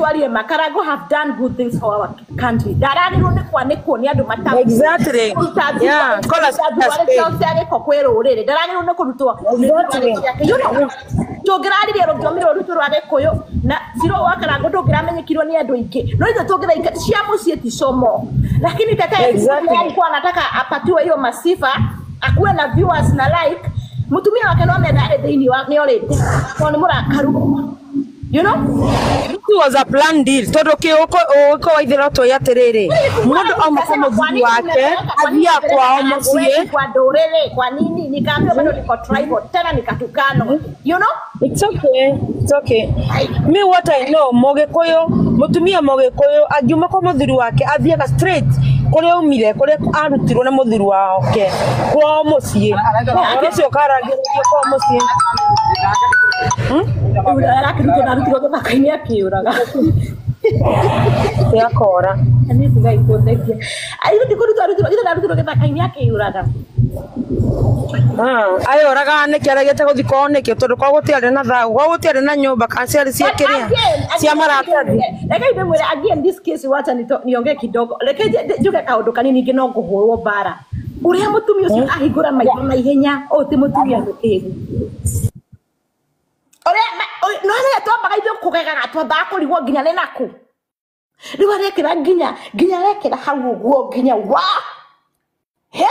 twarie Makarago have done good things for our country. Darani rone kwa neko ni andu matamu. Exactly. Yeah. Kola sase kokwero urere. Darani rone ko rutwa. Exactly. You know. Togirari rero byomiro rutu rwa Gikuyu na zero wakarago ndogiramenyekirwo ni andu ingi. No izo togira cia mucie ti somo. Lakini tata alikuwa anataka apatiwe hiyo masifa, akuwe na viewers na like. Mutumia wake no mendare deini wa ni orete. Ko ni murakaru. You know? It was a planned deal. Todo ke oko waithira to yaterere. Mundu amukoma thuru wake athia kwa omucie kwa dorere kwa nini nikaambia bado niko tribal tena nikatukano. You know? It's okay. It's okay. Me what I know Mogekuyu mutumia Mogekuyu agiuma kwa muthuru wake athia straight kuri umire kuri arutirwo na muthuru wake kwa mucie. Ucio karagirio kwa mucie. Narutirwo thaka-inĩ akĩũraga yakora nĩ tigai kũndekia narutirwo gĩthaka-inĩ akĩũraga ayoraga nĩkĩ aregete gũthi kwao nĩkĩ tondũ kwao gũtiarĩ na thayũ kwao gũtiarĩ na nyũmba kana ciarĩ cia kĩrĩa cia maratathi. Reke ndĩmwĩre again this case wacha niongee kidogo reke njuge kaũndũ kanini ningĩ no ngũhũrwo mbara ũrĩa mũtumia ũcio ahingũra maitho na ihenya ũyũ ti mũtumia mũkĩgu. No le twambaga ithuĩ kũgegaga twambaga kũrigwo nginya nĩ naku rĩu arekĩra nginya arekĩra hau ũguo nginya wa he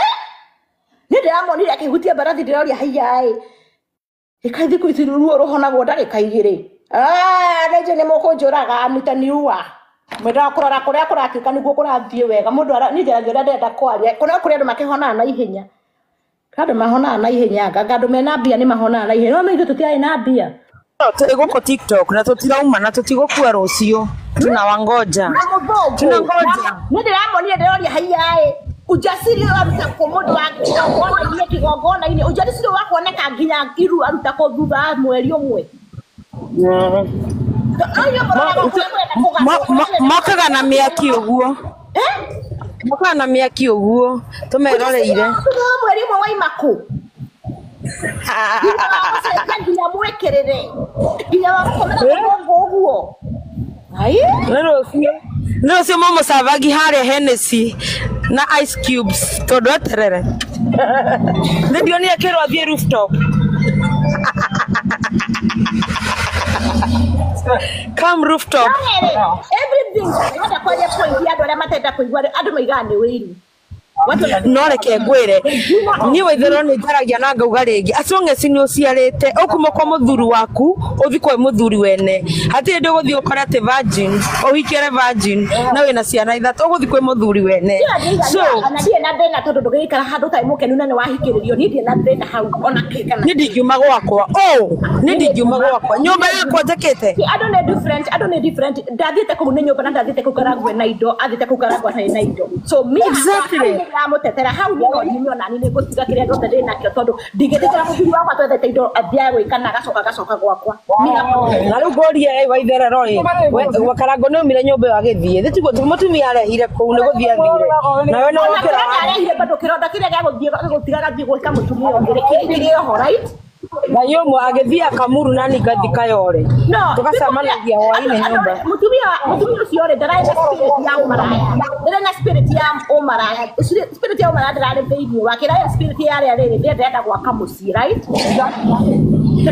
nĩ ndĩramonire akĩhutia mbarathi ndĩroria haiya ĩkaithi kwĩti ruo rũhonagwo ndagĩka igĩrĩ nĩnjĩ nĩ mũkũnjũraga nĩtaniua mwendaga kũrora kũrĩa kũrakĩka nĩguo kũrathiĩ wega mũndũ nĩ njĩra ĩrĩa ndĩrenda kwaria kũrĩa andũ makĩhonaga na ihenya andũ mahonaga na ihenya andũ mena mbia nĩ mahonaga na ihenya no ithuĩ tũtiarĩ na mbia. Tuko TikTok na tutirauma na tutigokua rucio tunawangoja ndĩramonire ndĩroria haiya ujasiri aruta kwa mũndũ wa kigongona ini ujasiri wa kuoneka nginya iru aruta kwa thutha mweri ũmwe mokaga na mĩaki ũguo mokaga na mĩaki ũguo tũmeroreire mweri ũmwe wa imaku nginya mwĩkĩrĩre nginya wakomera ũguo ai rũcio mũmũcabagi harĩa Hennessy na ice cubes tondũ aterere nĩndio nĩ akĩrwo athiĩ rooftop come rooftop everything hata kwa point ya andũ arĩa matenda kũigua andũ maigaga nĩ wĩru no reke ngwĩre niĩ waithĩrwo nĩ njaragia na ngauga rĩngĩ acong'eci nĩ ũciarĩte ũkuma kwa mũthuri waku ũthi kwa mũthuri wene hatirĩ ndĩ ũgũthiĩ ũkore atĩ virgin ũhikĩre virgin na wĩna ciana ithatũ ũgũthi kwĩ mũthuri wene so ndirĩ na thĩna tondũ ndũgĩikara handũ ũtarĩ mũkenu na nĩ wahikĩrĩrio niĩ ndirĩ na thĩna hau ona kana niĩ ndingiuma gwakwa niĩ ndingiuma gwakwa nyũmba yakwa njĩkĩte andũ nĩ different ndathiĩte kũu nĩ nyũmba na ndathiĩte kũu Karagwe na indo athiĩte kũu Karagwe na indo so me exactly mutetera hau ni ona ni ngũtiga kĩrĩa gĩothe ndĩ nakĩo tondũ ndingĩtĩkĩra mũthuri wakwa twethete indo athia gwĩkana gacoka gwakwa na rĩu ngoria waitherero ĩ Karagwe nĩ umire nyũmba ĩyo agĩthiĩ thĩtiguo mũtumia arehire kũu nĩ gũthiĩ athire nawe no gũkĩra arehire bado kĩronda kĩrĩa gĩgũthiga gathiĩ gwĩka mũtumia ũngĩ kĩrĩ oho right na yomo agĩthiĩ Kamuru na nikathi kayore tũgacamanagia hwaĩ-inĩ nyũmba mutumia ũcio rĩ ndararĩ na spirit ya ũmaraya spirit ya ũmaraya ndararĩ thĩinĩ wake na spirit yarĩa rĩrĩ ndĩrenda gwaka mũciĩ right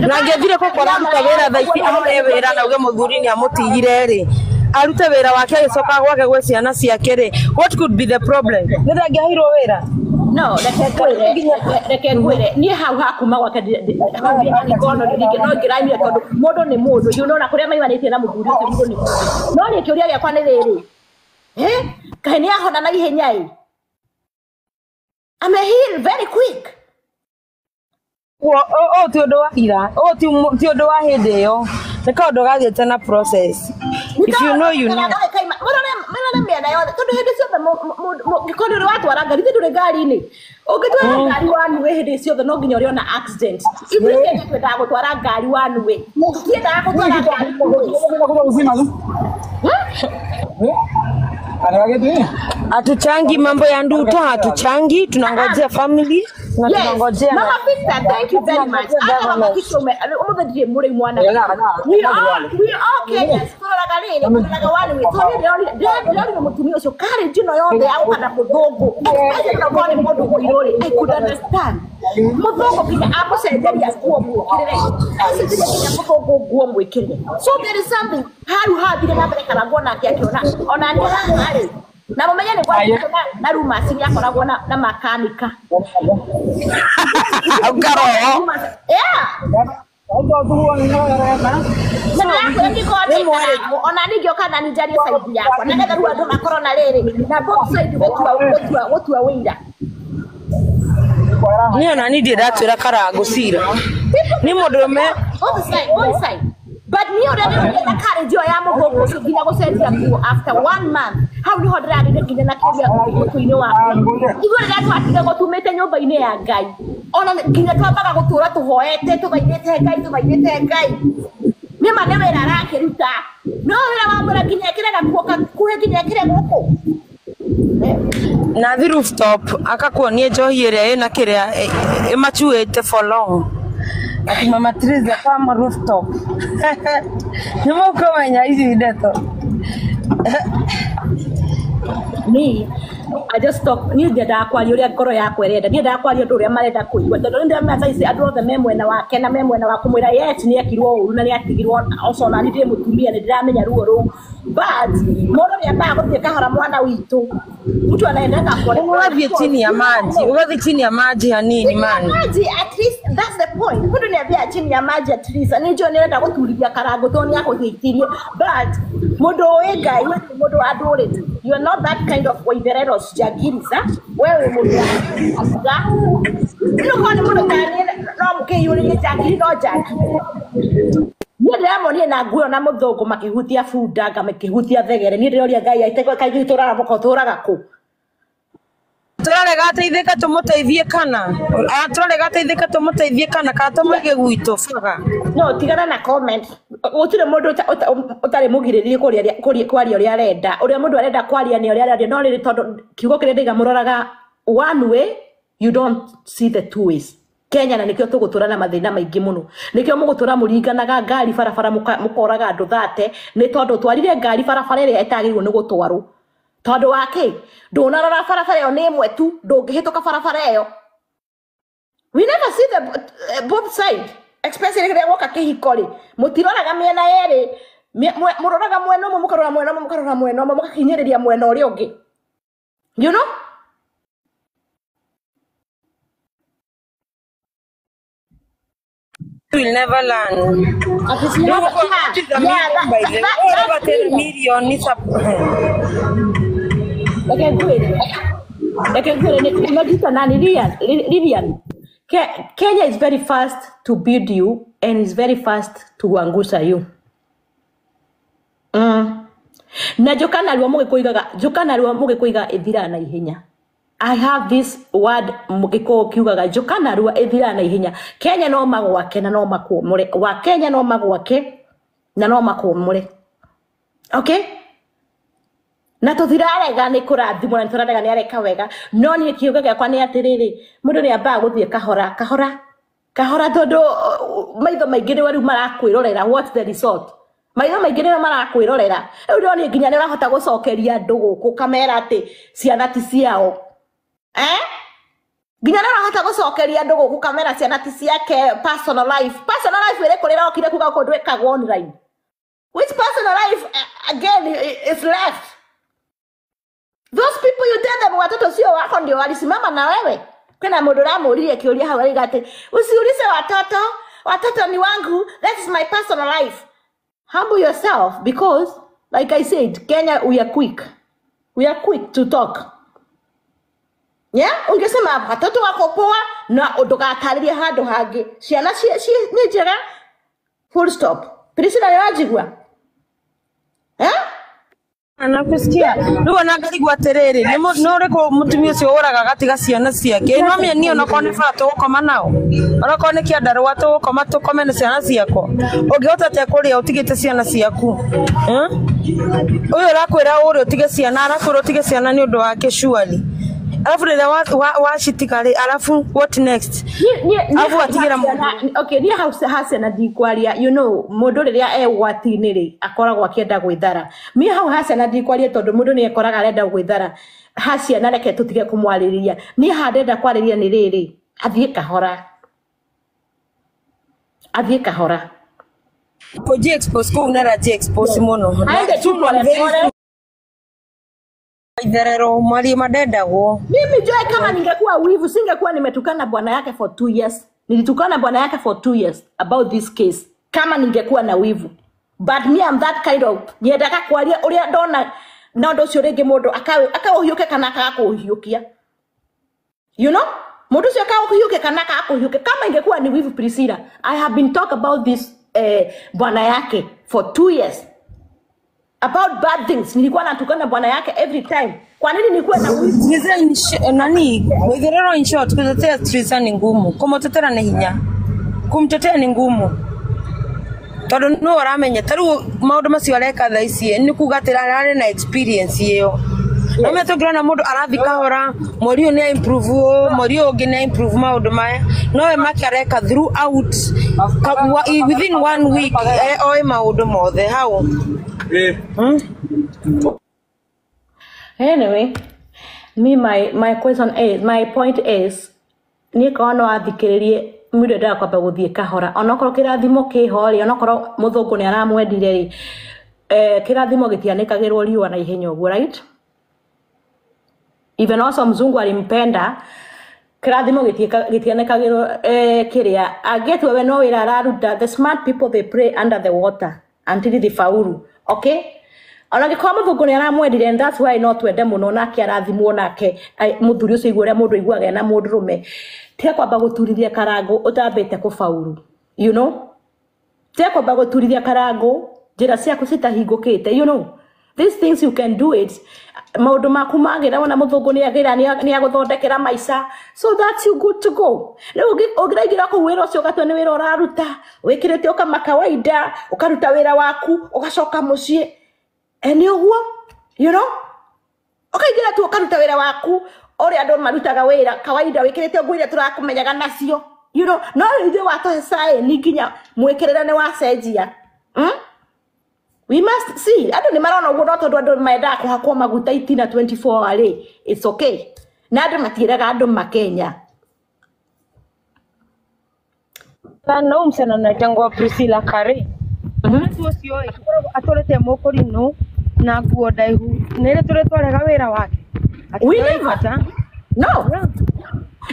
na ngĩthire gũkora aruta wĩra thaa ici ahore wĩra na uge mũthuri nĩ amũtigire rĩ arute wĩra wake agĩcoka gwake gwĩ ciana ciake rĩ what could be the problem nĩ ndangĩaheirwo wĩra no reke ngwĩre niĩ hau hakuma gwake ngono rĩngĩ no ngĩramire tondũ mũndũ nĩ mũndũ you know na kũrĩa maimanĩtie na mũthuri ũcio mũndũ nĩ mũndũ no niĩ kĩũria gĩakwa nĩ rĩrĩ kaĩ nĩ ahona na ihenya ĩ heal very quick ti ũndũ wa ira ti ũndũ wa hĩndĩ ĩyo nĩ kaũndũ gathiĩte na process if you know you know mĩena yothe tondũ hĩndĩ ciothe gĩkorwo nĩ watwara ngari ndũrĩ ngari-inĩ Ungitwara ngari wanu we hindi ciothe no nginya uriona accident. Ithuĩ twendaga gũtwara ngari wanu we. Twendaga gũtwara ngari Hatuchangi mambo ya nduto, hatuchangi, tunangojea family na tunangojea. Mama Victor, thank you very much. Ana mama kisome, umudhije muri mwana. We all Kenyans, turaga lele, turaga wale we. Leo mutumio sio kare jino yonde au kana mudongo. Aje na bone modu kuirole. I could understand. Mudongo kija apo senderia kuo mwikirire. Asi kija kija mudongo kuo mwikirire. So there is something haru habire na bere kana gona akiona. Ona ndira hari. Na mumenye ni kwa na ruma sini akoragwo na makanika. Ukaro. Yeah. Ona nigio kana nijarie side yako. Na ngetha ruwa ndo makorona rere. Na both side wotua wĩira. Niyo na nidi ndatwira Karangu Cira. Ni mũndũrũme Both side. But me already get a carriage ya mugongo so nginya gucenjia nguo after 1 month. How ni hodra ni nginya na kinya kuini waku. Igore ya twatiga gutumite nyumba-ini ya Ngai. Ona nginya twambaga gutura tuhoete tubaithite Ngai. Ni mane wera rakiruta. No wera wambura nginya kirega kuhe nginya kirega guku. na the rooftop akakuonia njohi ĩrĩa ĩna kĩrĩa ĩmachuĩte for long. Ati Mama Teresa kama rooftop. Ni mũkũmenya ici ndeto. Me, I just talk. Ni ndenda kwaria uria ngoro yakwa irenda. Ni ndenda kwaria ndu uria marenda kuigua. Tondu ndenda mena ici andu othe memwena wake na memwena wa kumwira yes ni ekirwo uru na ni atigirwo also na ni ndi mutumia ni ndiramenya ruo ru. But mundu ni ambaga guthie kahora mwana witu. Mtu anaenda kore Ugathiĩ chini ya maji. Ugathiĩ chini ya maji hanini man. Maji at least that's the point. Mundu ni ambia chini ya maji at least. Ani njo nirenda guturithia Karangu toni yako thitirie. But mundu we Ngai we mundu adorete. You are not that kind of Waitherero Jagiriza. Wewe mundu asuga. Ino kwani mundu kani no mukiyuri Jagiri no Jagiri. Ni ndamoni na nguo na muthungu makihutia bunda ngamakihutia thegere ni ndiroria Ngai aiteko kaigi turaga boko turaga ku Turarega ateithĩka tũmũteithie kana turarega ateithĩka tũmũteithie kana ka tũmũige gwitũ baga. No tigana na comment gutire mundu utari mugirĩrie kwaria uria arenda uria mundu arenda kwaria ni uria arenda no riri tondu kiugo kire ndiga muroraga one way you don't see the two ways. Kenya na nikio tugutura na mathina maingi muno nikio mugutura muringanaga ngari barabara mukoraga andu thate ni tondu twarire ngari barabara ire etagirwo ni gutwaru tondu wake ndunarora barabara yo ni imwe tu ndungihituka barabara yo. We never see the both side especially kire woka kihikori mutiroraga miena yeri muroraga mwena umwe mukarora mwena umwe mukarora mwena umwe mukakinyiriria mwena uria ungi, you know. We will never learn. Kenya is very fast to build you and is very fast to angusha you. Na jokana liwa mugikuiga ithira na ihenya. I have this word mugiko kiugaga jokana ruwa ethira na ihenya. Kenya no magwake na no makuomore. Wa Kenya no magwake na no makuomore. Okay? Na tuthirarega ni kurathimwo na turarega ni areka wega. No ni kiuga gyakwa ni atiriri. Mundu ni ambaga guthie kahora tondu maitho maingi ni wari marakwirorera. What's the result? Maitho maingi ni marakwirorera. Riu ndoni nginya ni urahota gucokeria andu guku kamera ati ciana ti ciao. Ginyana hata gucokeria andu guku kamera ciana ti ciake personal life ire kurira okire kuga kundu ekaga online. Which personal life again is left? Those people you tell them watoto sio wako ndio walisimama na wewe. Kuna mundu ramuririe kiuria hau rigate usiulize watoto ni wangu, that is my personal life. Humble yourself because like I said, Kenya we are quick to talk. Yeah, ungesema watoto wako poa na ndũgataririe handu hangi ciana ni njega full stop. Priscilla yajigwa Anakusikia. Ndio anagarigwa terere. No reko mutumia ucio oraga gatiga ciana ciake. No mie ni ona kone fato gukoma nao. Ona kone kia ndarwa to gukoma tukome na ciana ciako. Ungihota te kuria utigite ciana ciaku. Uyu arakwira uri utige ciana arakwira utige ciana ni undu wake surely. Alafu rĩrĩa wacitika rĩ, alafu what next? Alafu atigira mũndũ. Okay, niĩ hau na ndikwaria, you know, mũndũ rĩrĩa egwati-inĩ rĩ, akoragwo akĩenda gwĩthara. Niĩ hau na ndikwaria tondũ mũndũ nĩ ekoraga arenda gwĩthara. Na reke tũtige kũmwarĩrĩria. Niĩ handenda kwarĩria nĩ rĩrĩ, athiĩ kahora. Athiĩ kahora. Koji expose kũu na raji expose mũno. Aende tu pole. Idherero mwali madedagwo. Mimi Joy kama ningekuwa wivu singekuwa nimetukana bwana yake for 2 years. Nilitukana bwana yake for 2 years about this case. Kama ningekuwa na wivu. But me I'm that kind of nyendaka kwaria uria ndona na ndo cio ringi mundu akaũhiũke kana akaũhiũkia. You know? Mundu cio akaũhiũke kana akaũhiũke. Kama ingekuwa ni wivu Priscilla, I have been talk about this bwana yake for 2 years. About bad things. Nilikuwa natukana bwana yake every time. Kwa nini nilikuwa na wivu? Nani? Witherero in short, kutetea Theresa ni ngumu. Kumutetera ni hinya. Kumtetea ni ngumu. Tondu no aramenya taru maundu macio areka tha ici ni kugatira arare na experience iyo. Ame tugirana mundu arathi kahora, mori ni improve, mori ungi ni improve maundu maya. No we make areka throughout within 1 week oi maundu mothe how. Anyway, my point is niko no athikiririe muda nda kwamba guthie kahora onokorwo kirathimo kihori onokorwo muthungu ni aramwendire kirathimo gitianikagirwo riwa na ihenya uguo, right? Even also mzungu alimpenda kirathimo gitianikagirwo kiria agetwe we no wira araruta. The smart people they pray under the water until they faulu. Okay? Ona kwa muthungu ni aramwendire, and that's why not wende muno nake arathimwo nake muthuri ucio igure mundu iguaga na mundu rume tia kwamba guturithia karango utambete kufaulu, you know? Tia kwamba guturithia karango njira ciaku citahingukite, you know? These things you can do it. Maundu maku magira ona muthungu ni agira ni aguthondekera maica, so that's you good to go. Riu ungiragira ku wira ucio gatwe ni wira uraruta wikirite ukama kawaida ukaruta wira waku ugacoka mucii eni uguo, you know? Ukaigira tu ukaruta wira waku ori andu marutaga wira kawaida wikirite nguo iria turakumenyaga nacio, you know? No ithe watohe sai ni nginya mwikirire ni wacenjia. We must see. Andu ni marona uguo no tondu andu maenda kuhakwo maguta itina 24 ari. It's okay. Na andu matiraga andu makenya. Sana umsana na tango Priscilla Kare. Mtu sio atorete mokori no na nguo ndaihu. Nere turetwarega wira wake. We never. No.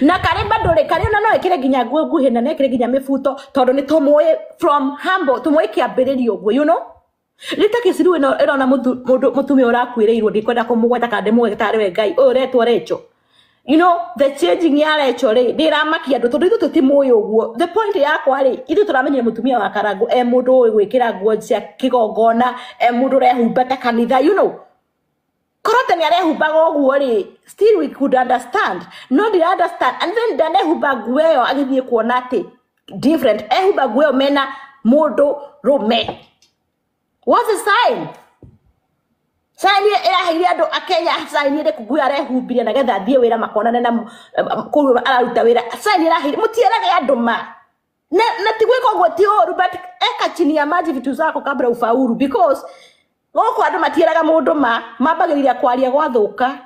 Na Kare bado Kare no ekire ginya nguo nguhe na nekire ginya mifuto tondu ni tumuoye from humble tumuoye kiambiririo uguo, you know? Lita kisiru ena mutumia urakuireirwo ndikwenda kumugweta kande mugweta we Ngai uretwo Recho. You know, the changing ya Recho ri ndiramakia andu tondu ithu tutimuoyo uguo. The point yakwa ri ithu turamenyire mutumia wa Karangu mundu gwikira nguo cia kigongona mundu rehumba ta kanitha, you know? Korota ni arehumbaga uguo ri still we could understand. No they understand, and then danehumba nguo yo agithie kuona ati different ehumba nguo yo mena mundu rume. What's the sign? Sign irahiire andu akenya sign ire kuguya arehumbiria na getha thie wira makonane na kuru araruta wira. Sign irahiire mutierage andu ma na tigwiko uguo ti oru, but eka chini ya maji vitu zako kabla ufaulu, because goko andu matieraga mundu ma mambagiriria kwaria gwathuka.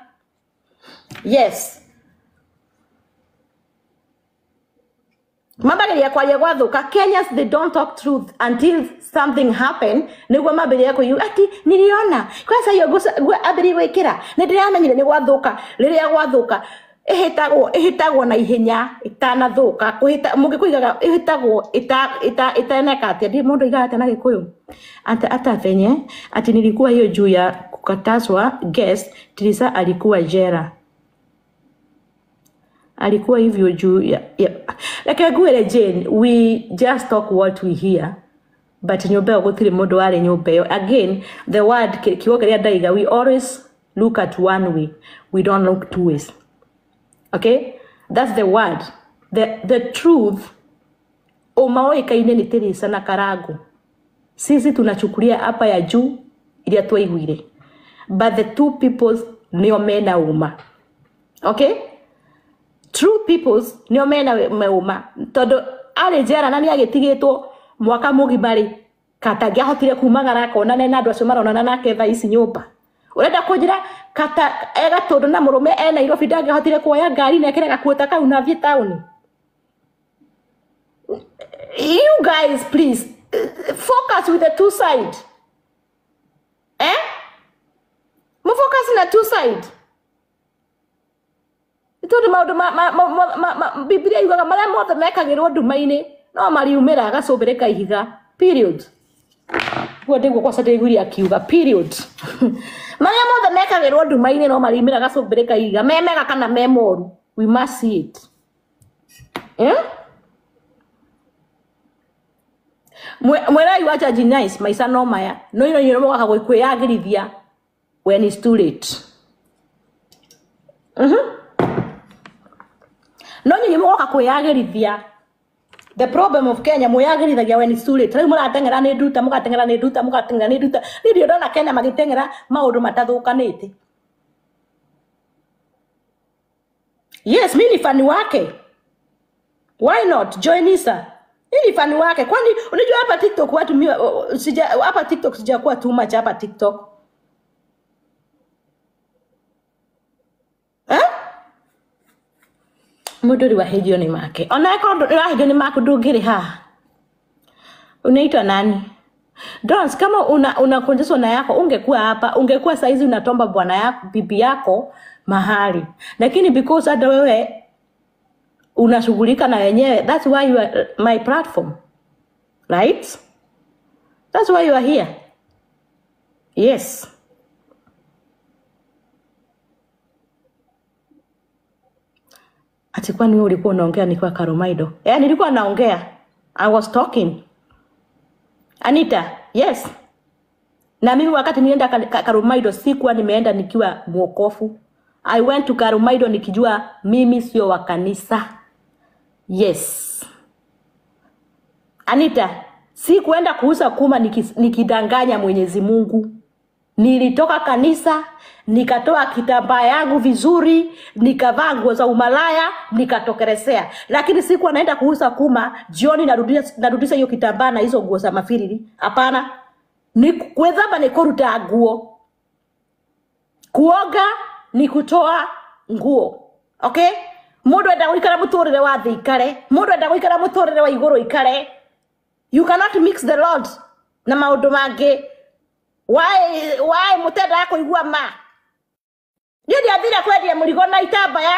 Yes. Mambagiriria kwaria gwathuka. Kenyans, they don't talk truth until something happen. Niguo mambiriria kuyu ati niliona kwanza hiyo abiri wekira ndiramenyire ni gwathuka. Riria gwathuka ihitagwo na ihenya itanathuka kuhita mungikuigaga ihitagwo itaneka ati ndi mundu igate na Gikuyu ata venye ati nilikuwa hiyo juu ya kukatazwa guest. Theresa alikuwa jera, alikuwa hivyo juu ya like Jane, we just talk what we hear. but nyumba gutire mundu wari nyumba yo. Again, the word kiwogeria ndaiga, we always look at one way, we don't look two ways. Okay, that's the word. The truth umaoikaine ni Teresa na Karago. Sisi tunachukulia hapa ya juu ili atuiguire, but the two peoples nio mena uma. Okay, true peoples nio mena uma. Todo ale jera nani agetigitwo mwaka mugimari katangia hotire kumagara kona na andu acio marona nake tha ici nyumba. Urenda kunjira kata ega tondu na murume ena Nairobi ndange hotire kuoya ngari na ekere gakuota kau na thie town. You guys, please focus with the two side. Mo focus na two side. Itodo maundu Biblia yugaga maria mothe mekagirwo ndumaini no mariumira agacobereka ihiga. Period. Guo ndiguo kwa sadeguria akiuga period. Maria mothe mekagirwo ndumaini no mariumira agacobereka ihiga. Memega kana memoru. We must see it. Mwera you are nice, maisa no maya. No you know how we kwiyagirithia when it's too late. No you know how kwiyagirithia. The problem of Kenya muyagirithagia when it's too late. Rĩu mũratengera nĩ nduta, mũgatengera nĩ nduta, mũgatengera nĩ nduta. Nĩ ndona Kenya magĩtengera maũndũ matathukanĩte. Yes, mimi ni fani wake. Why not? Join Isa. Hili fani wake. Kwani unajua hapa TikTok watu hapa TikTok sijakuwa too much hapa TikTok. Muduri wa hejio ni make. Ona eko wa hejio ni make ndungiri ha. Unaitwa nani? Dons, kama unakonjeswa na yako ungekuwa hapa, ungekuwa saizi unatomba bwana yako, bibi yako mahali. Lakini because hata wewe unashughulika na wenyewe, that's why you are my platform. Right? That's why you are here. Yes. Ati kwani wewe ulikuwa unaongea nikiwa Karomaido? Nilikuwa naongea. I was talking. Anita, yes. Na mimi wakati nienda Karomaido sikuwa nimeenda nikiwa mwokofu. I went to Karomaido nikijua mimi sio wa kanisa. Yes. Anita, sikuenda kuuza kuma nikidanganya Mwenyezi Mungu. Nilitoka kanisa, nikatoa kitambaa yangu vizuri, nikavaa nguo za umalaya, nikatokeresea. Lakini sikuwa naenda kuuza kuma, jioni narudisha hiyo kitambaa na hizo nguo za mafiriri. Hapana. Ni kwethamba ni kuruta nguo. Kuoga ni kutoa nguo. Okay? Mundu enda guikara muturire wa thi ikare, mundu enda guikara muturire wa iguru ikare. You cannot mix the Lord na maundu mangi. Why mutenda kuigua ma? Ndio athira kwendia murigo na itambaya.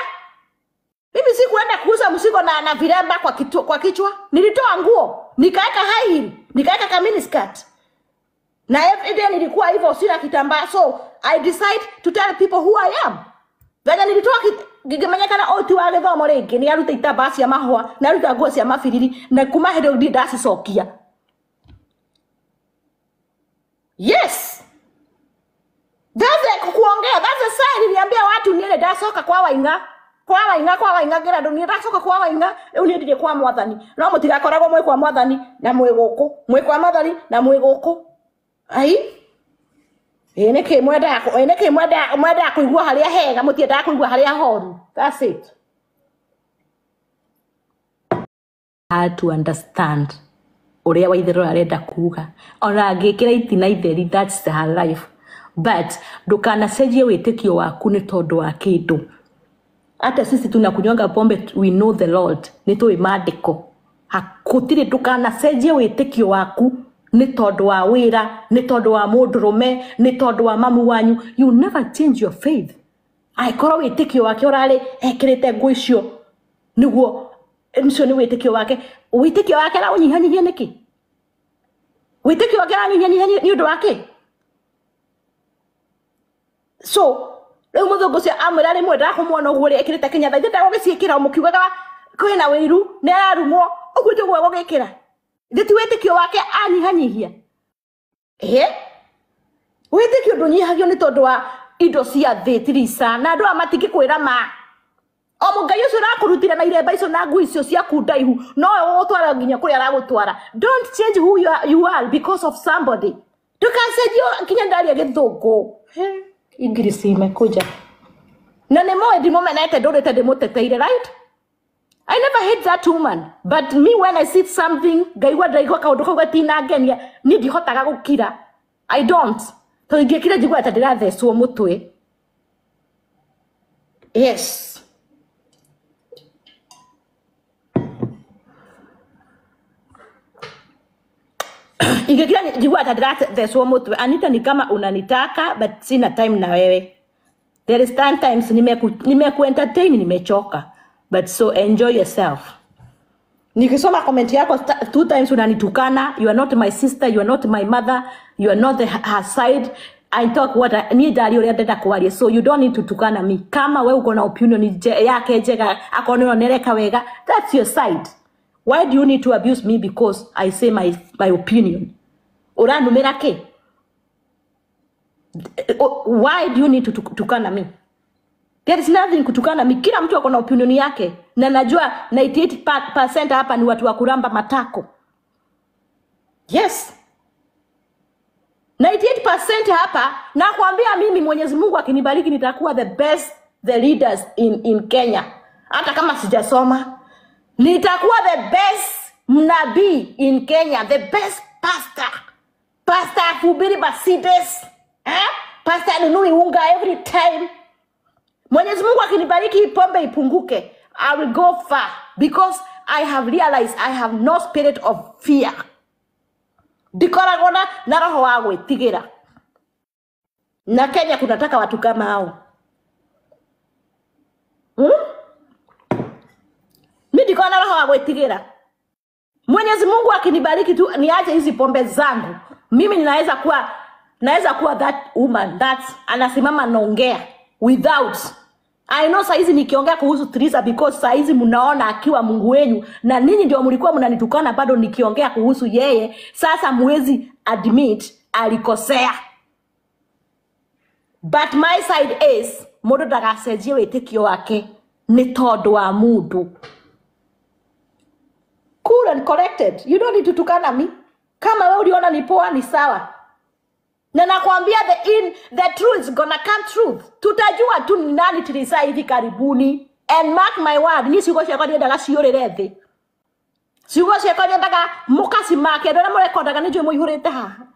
Mimi sikuenda kuuza mzigo na viremba kwa kichwa. Nilitoa nguo, nikaeka high heel, nikaeka ka mini skirt. Na every day nilikuwa hivyo sina kitambaa, so I decide to tell people who I am. Vanya nilitoa gigemanya kana otu wa githomo ringi ni aruta itambaa cia mahwa, na aruta nguo cia mafiriri na kuma hendo ndi ndacicokia. Yes. That's kuongea, that's the sign niliambia watu niende ndacoka kwa wainga. Kwa wainga ngira ndo ndacoka kwa wainga, eu ni ndije kwa mwathani. No mutigakoragwo mwe kwa mwathani na mwe guku, mwe kwa mwathani na mwe guku. Ai? Eneke mwenda kuigua haria hega, mutienda kuigua haria horu. That's it. I had to understand uria waithero arenda kuga. Ona ngikira itina itheri, that's her life. But ndukanacenjie witikio waku ni tondu wa kindu. Hata sisi tunakunyonga pombe, we know the Lord. Nitoi maandiko. Hakutire ndukanacenjie witikio waku ni tondu wa wira, ni tondu wa mundurume, ni tondu wa mamu wanyu. You never change your faith. Aikoro witikio wake urari ekirite nguo icio niguo nicio ni witikio wake. Witikio wake ra unyihanyihia niki? Witikio wake ra unyihanyihia ni undu wake? So, leo muthungu cia amwira rimwe ndakumwona uguo ri ekirite kinyatha ndagugiciikira mukiugaga kwina wiru ni arumwo uguo ndio gwe gukira. Ndeti wetikio wake anyihanyihia. Wetikio ndũnyihagio nĩ tondũ wa indo cia thĩ Tirisa na andũ matingĩkwĩra ma. O Mungai ũcio ũrakũrutire na iremba icio na ngui icio ciaku ndaihu no ũgũtwara nginya kũrĩa aragũtwara. Don't change who you are because of somebody. Ndũkacenjio nginya ndaria gĩthũngũ. Ingirisi imekuja. Na nĩ moe ndĩmũmenete ndũrĩte ndĩmũteteire, right? I never hate that woman, but me when I see something ngaigua ndaigua kaũndũ kau gatinangenia ni ndihotaga gũkira. I don't. To ingĩkira njigua ta ndĩrathecwo mũtwe. Yes. Ingekira njigua ta ndĩrathecwo mũtwe. Anita ni kama unanitaka but sina time na wewe. There is times nimeku entertain nimechoka. But so enjoy yourself. Nikisoma comment yako 2 times unanitukana, you are not my sister, you are not my mother, you are not her side. I talk what I need ali uri ndenda kwaria. So you don't need to tukana me. Kama wewe uko na opinion yake njega, akona nereka wega, that's your side. Why do you need to abuse me because I say my opinion? Uranumera ke? Why do you need to tukana me? There is nothing kutukana mi. Kila mtu akona opinion yake. Na najua 98% hapa ni watu wa kuramba matako. Yes. 98% hapa na kuambia mimi Mwenyezi Mungu akinibariki nitakuwa the leaders in Kenya. Hata kama sijasoma. Nitakuwa the best mnabii in Kenya. The best pastor. Pastor Fubiri Basides. Pastor Nunui Unga every time. Mwenyezi Mungu akinibariki pombe ipunguke, I will go far because I have realized I have no spirit of fear. Dikora gona na roho wa gwĩtigĩra. Na Kenya kunataka watu kama hao. Mimi dikora na roho wa gwĩtigĩra. Mwenyezi Mungu akinibariki tu niache hizi pombe zangu. Mimi naweza kuwa that woman that anasimama naongea. Without I know saizi nikiongea kuhusu Tirisa because saizi mnaona akiwa Mungu wenu na ninyi ndio mlikuwa mnanitukana bado nikiongea kuhusu yeye. Sasa muwezi admit alikosea. But my side is mundu ndagacenjie wĩtĩkio wake ni tondu wa mundu. Cool and corrected. You don't need to tukana me. Kama wewe uliona ni poa ni sawa. Na nakwambia the truth is gonna come truth. Tutajua tu ni nani Tirisa hivi karibuni. And mark my word, ni sigo sheko ndaga ciorere thi. Sigo sheko ndaga mukasi make ndona murekordaga ni jwe muihurite haha.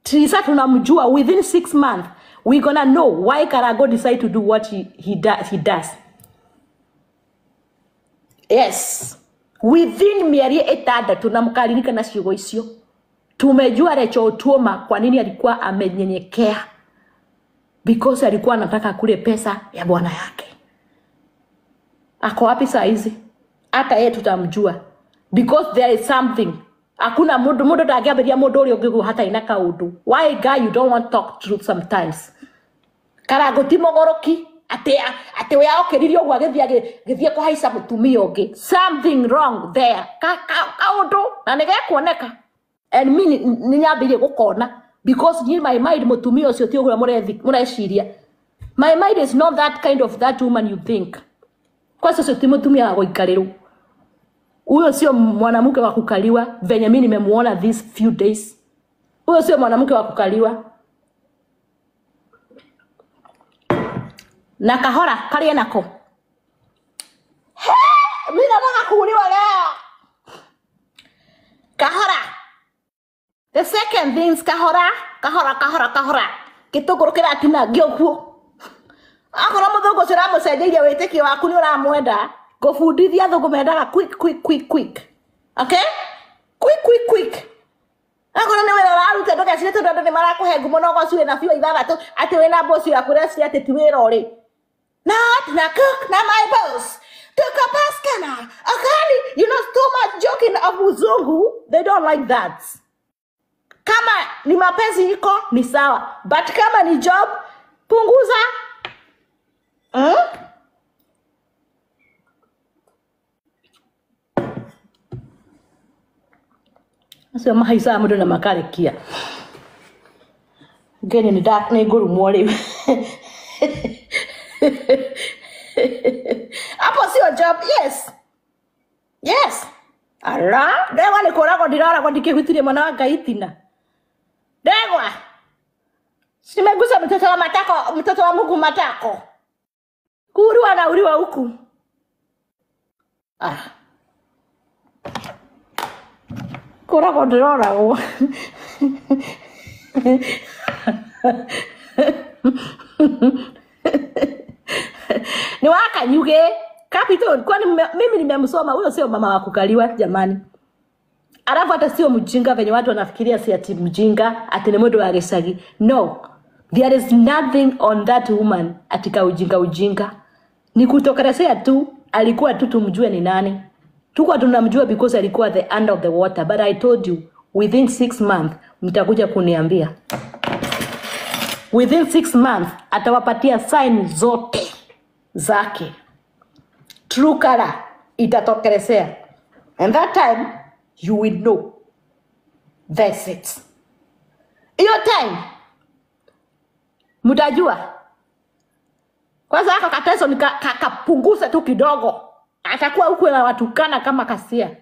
Tirisa tunamjua within 6 months we gonna know why Karago decide to do what he does. Yes. Within mieri 6 tunamkalilika na ciugo icio. Tumejua Rachel Otuoma kwa nini alikuwa amenyenyekea. Because alikuwa anataka kule pesa ya bwana yake. Ako wapi saa hizi? Hata yeye tutamjua. Because there is something. Hakuna mundu ndagiaberia mundu uri ungigu hata ina kaundu. Why guy you don't want to talk truth sometimes? Karago timogoroki ate we aokeririo gwa githie kuhaica mutumia ungi. Something wrong there. Kaundu na nigekuoneka. And me ninyambire gukona because my mind mutumia ucio ti ugura mureciria. My mind is not that kind of that woman you think. Kwa sababu ti mutumia wa guikarirwo. Huyo sio mwanamke wa kukaliwa venye mimi nimemuona these few days. Huyo sio mwanamke wa kukaliwa. Na kahora kali nako. Mimi nataka kuuliwa leo. Kahora. The second things kahora. Kituguru kiratina gyokuo. Akora muthugu cira mucenjeire wĩtĩkio waku ni uramwenda. Gũbundithia thũngũ mendaga quick. Okay? Quick. Akora ni wĩra ũraruta ndũgecire tondũ andũ nĩ marakũhe ngumo no gũcire na biũ ithathatũ atĩ wĩna boss yakũreciria atĩ ti wĩra ũrĩ. Not na cook na my boss. Tuka paskana. Okay? You know too much joking of uzungu. They don't like that. Kama ni mapenzi iko ni sawa, but kama ni job punguza. Sio mahaisa mudo na makarekia. Ngeni ni dark ni guru mwole. Hapo sio job, yes. Yes. Ala, dewa ni korako dirara kwa dikehutirie mwana wanga itina. Dewa. Simegusa mtoto wa matako, mtoto wa Mungu matako. Guru anauliwa huku. Ah. Korako dirara huo. Ni waka nyuge Capital, kwani mimi nimemsoma huyo sio mama wa kukaliwa jamani. Alafu hata sio mjinga venye watu wanafikiria si ati mjinga ati ni mtu wa Gicagi. No. There is nothing on that woman atika ujinga. Ni kutokelezea tu alikuwa tu tumjue ni nani. Tuko tunamjua because alikuwa the end of the water, but I told you within 6 months mtakuja kuniambia. Within 6 months atawapatia sign zote zake. True color itatokelezea. And that time you will know. That's it. Hiyo time mtajua. Kwanza haka kateso nikapunguza tu kidogo. Atakuwa huko na watukana kama kasia.